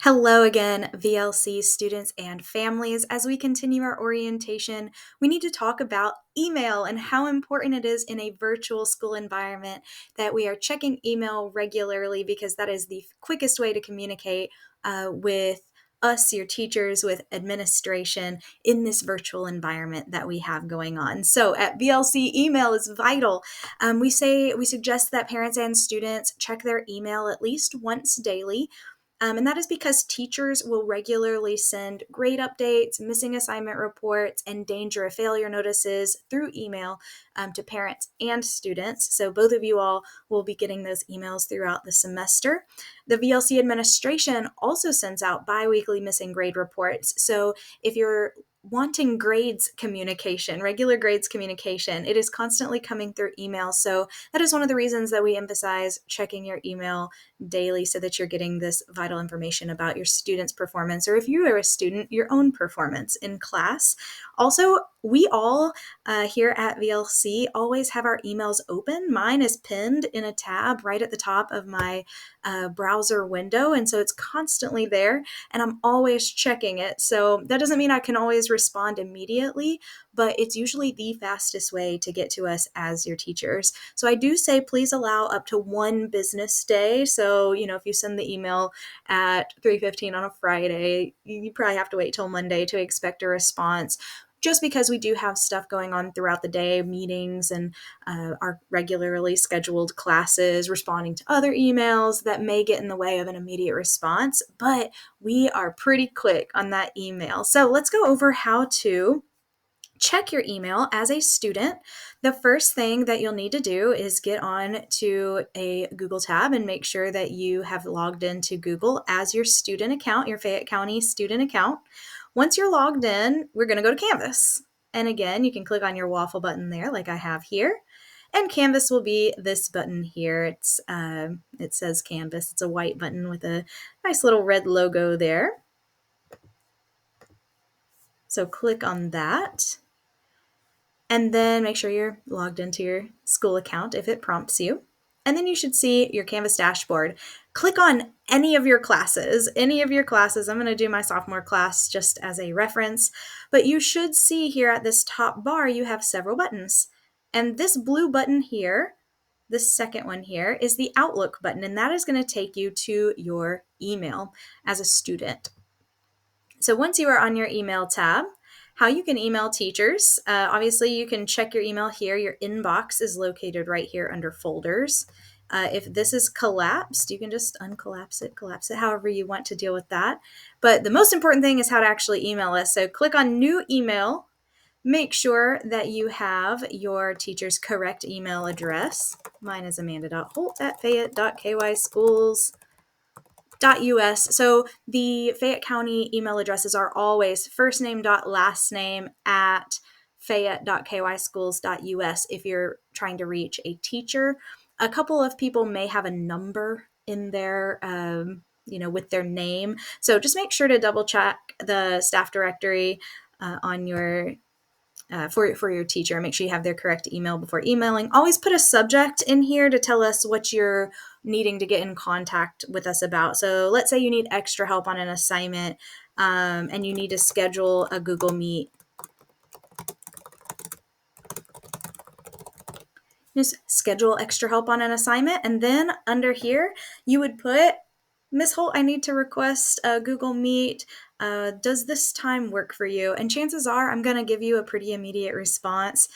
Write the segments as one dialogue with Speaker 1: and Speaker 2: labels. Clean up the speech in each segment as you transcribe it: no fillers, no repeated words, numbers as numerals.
Speaker 1: Hello again, VLC students and families. As we continue our orientation, we need to talk about email and how important it is in a virtual school environment that we are checking email regularly because that is the quickest way to communicate with us, your teachers, with administration in this virtual environment that we have going on. So at VLC, email is vital. We suggest that parents and students check their email at least once daily. And that is because teachers will regularly send grade updates, missing assignment reports, and danger of failure notices through email to parents and students. So both of you all will be getting those emails throughout the semester. The VLC administration also sends out biweekly missing grade reports. So if you're wanting grades communication, regular grades communication, it is constantly coming through email. So that is one of the reasons that we emphasize checking your email daily so that you're getting this vital information about your student's performance, or if you are a student, your own performance in class. Also, we all here at VLC always have our emails open. Mine is pinned in a tab right at the top of my browser window, and so it's constantly there, and I'm always checking it. So that doesn't mean I can always respond immediately, but it's usually the fastest way to get to us as your teachers. So I do say please allow up to one business day. So, if you send the email at 3:15 on a Friday, you probably have to wait till Monday to expect a response, just because we do have stuff going on throughout the day, meetings and our regularly scheduled classes, responding to other emails that may get in the way of an immediate response, but we are pretty quick on that email. So let's go over how to check your email as a student. The first thing that you'll need to do is get on to a Google tab and make sure that you have logged into Google as your student account, your Fayette County student account. Once you're logged in, we're going to go to Canvas. And again, you can click on your waffle button there like I have here. And Canvas will be this button here. It says Canvas. It's a white button with a nice little red logo there. So click on that. And then make sure you're logged into your school account if it prompts you. And then you should see your Canvas dashboard. Click on any of your classes. I'm going to do my sophomore class just as a reference, but you should see here at this top bar, you have several buttons. And this blue button here, the second one here, is the Outlook button, and that is going to take you to your email as a student. So once you are on your email tab, how you can email teachers. Obviously, you can check your email here. Your inbox is located right here under folders. If this is collapsed, you can just collapse it, however you want to deal with that. But the most important thing is how to actually email us. So click on New Email. Make sure that you have your teacher's correct email address. Mine is amanda.holt@fayette.kyschools.us. So the Fayette County email addresses are always first name dot last name at fayette.kyschools.us if you're trying to reach a teacher. A couple of people may have a number in there, with their name. So just make sure to double check the staff directory on your for your teacher. Make sure you have their correct email before emailing. Always put a subject in here to tell us what you're needing to get in contact with us about. So let's say you need extra help on an assignment and you need to schedule a Google Meet. Just schedule extra help on an assignment, and then under here you would put, Miss Holt, I need to request a Google Meet. Does this time work for you? And chances are I'm going to give you a pretty immediate response,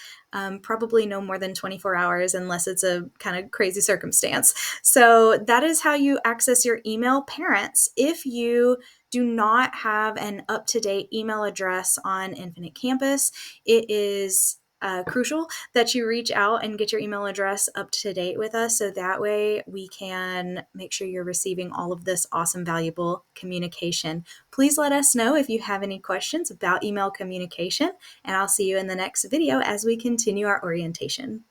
Speaker 1: probably no more than 24 hours unless it's a kind of crazy circumstance. So that is how you access your email. Parents, if you do not have an up-to-date email address on Infinite Campus, it is crucial that you reach out and get your email address up to date with us, so that way we can make sure you're receiving all of this awesome, valuable communication. Please let us know if you have any questions about email communication, and I'll see you in the next video as we continue our orientation.